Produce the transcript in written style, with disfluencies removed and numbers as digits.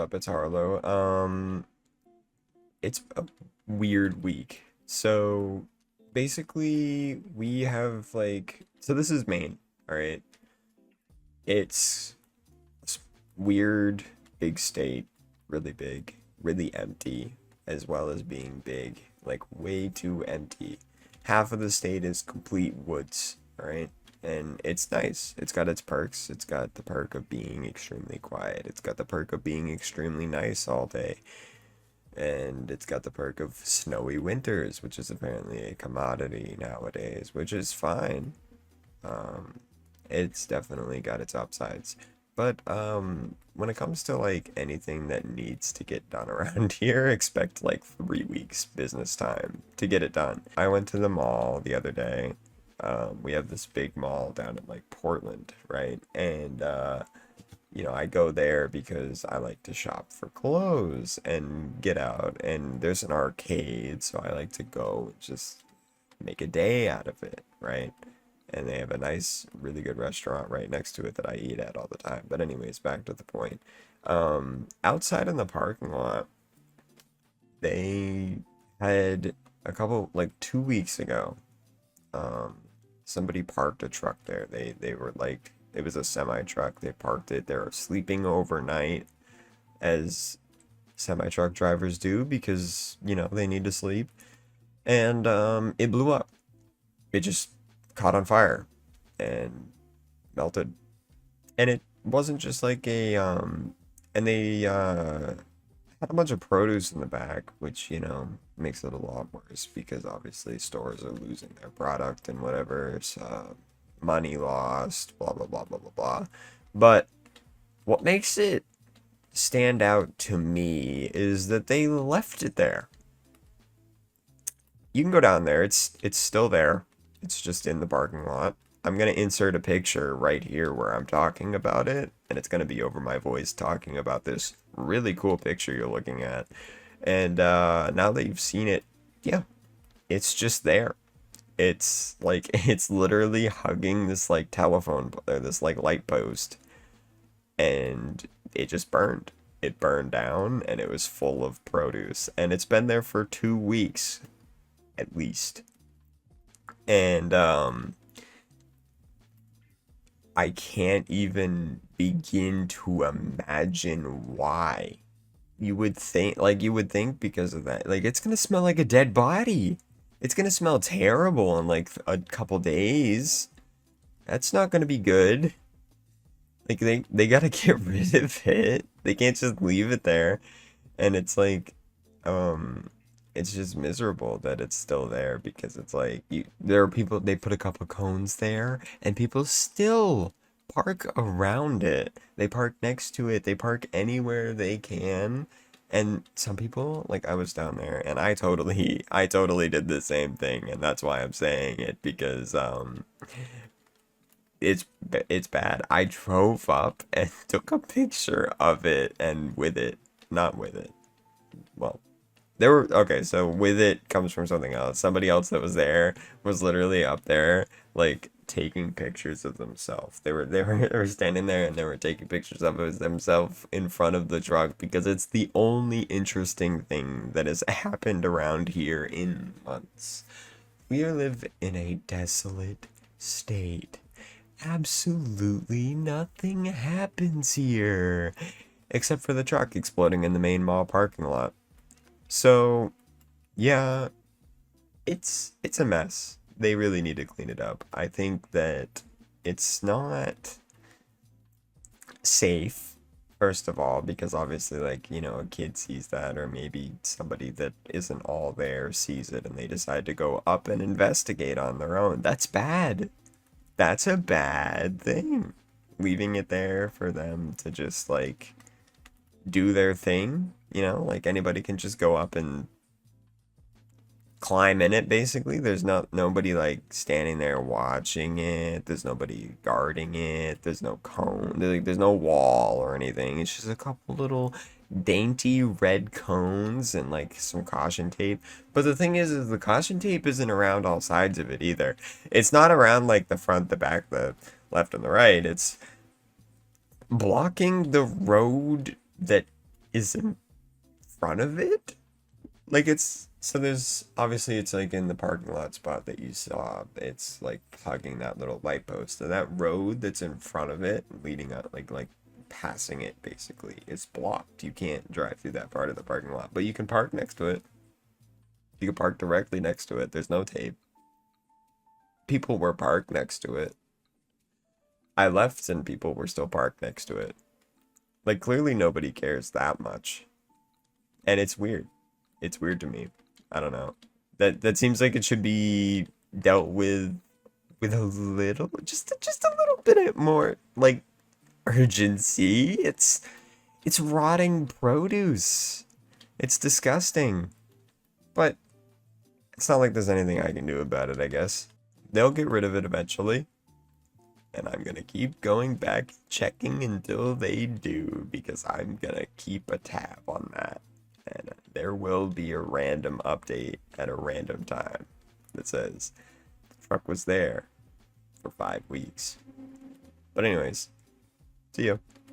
up? It's Harlow. It's a weird week. So basically, we have so this is Maine, all right? It's s- weird, big state, really big, really empty, as well as being big, like way too empty. Half of the state is complete woods, all right? And it's nice. It's got its perks. It's got the perk of being extremely quiet. It's got the perk of being extremely nice all day. And it's got the perk of snowy winters, which is apparently a commodity nowadays, which is fine. Um, it's definitely got its upsides. But when it comes to like anything that needs to get done around here, expect like 3 weeks business time to get it done. I went to the mall the other day. We have this big mall down in like Portland, right? And I go there because I like to shop for clothes and get out. And there's an arcade, so I like to go and just make a day out of it, right? And they have a nice, really good restaurant right next to it that I eat at all the time. But anyways, back to the point. Outside in the parking lot, they had a couple, like 2 weeks ago, um, somebody parked a truck there. They were like, it was a semi truck. They parked it. They were sleeping overnight, as semi truck drivers do, because they need to sleep. And it blew up. It just caught on fire and melted. And it wasn't just like and they had a bunch of produce in the back, which makes it a lot worse because obviously stores are losing their product and whatever. It's money lost, blah blah blah blah blah blah. But what makes it stand out to me is that they left it there. You can go down there. It's still there. It's just in the parking lot. I'm gonna insert a picture right here where I'm talking about it, and it's gonna be over my voice talking about this really cool picture you're looking at. And now that you've seen it, yeah, it's just there. It's like it's literally hugging this like this like light post, and it just burned. It burned down, and it was full of produce, and it's been there for 2 weeks at least. And I can't even begin to imagine why. You would think because of that. Like it's gonna smell like a dead body. It's gonna smell terrible in like a couple days. That's not gonna be good. Like they gotta get rid of it. They can't just leave it there. And um it's just miserable that it's still there because it's like there are people, they put a couple cones there and people still park around it. They park next to it. They park anywhere they can. And some people, like I was down there and I totally did the same thing, and that's why I'm saying it because it's bad. I drove up and took a picture of it and with it, not with it. Well, there were okay, so with it comes from something else. Somebody else that was there was literally up there, like taking pictures of themselves. They were standing there and they were taking pictures of themselves in front of the truck because it's the only interesting thing that has happened around here in months. We live in a desolate state. Absolutely nothing happens here except for the truck exploding in the Maine Mall parking lot. So, yeah, it's a mess. They really need to clean it up. I think that it's not safe, first of all, because obviously, like, a kid sees that, or maybe somebody that isn't all there sees it and they decide to go up and investigate on their own. That's bad. That's a bad thing. Leaving it there for them to just, like, do their thing, like anybody can just go up and climb in it basically. There's not nobody like standing there watching it. There's nobody guarding it. There's no cone. There's no wall or anything. It's just a couple little dainty red cones and like some caution tape. But the thing is the caution tape isn't around all sides of it either. It's not around like the front, the back, the left and the right. It's blocking the road that is in front of it. Like it's so there's obviously it's like in the parking lot spot that you saw. It's like hugging that little light post, and that road that's in front of it, leading up like passing it basically, is blocked. You can't drive through that part of the parking lot, but you can park next to it. You can park directly next to it. There's no tape. People were parked next to it. I left and people were still parked next to it. Like clearly nobody cares that much. And it's weird. It's weird to me. I don't know. That seems like it should be dealt with a little just a little bit more like urgency. It's rotting produce. It's disgusting. But it's not like there's anything I can do about it, I guess. They'll get rid of it eventually. And I'm gonna keep going back checking until they do, because I'm gonna keep a tab on that. And there will be a random update at a random time that says the truck was there for 5 weeks. But anyways, see ya.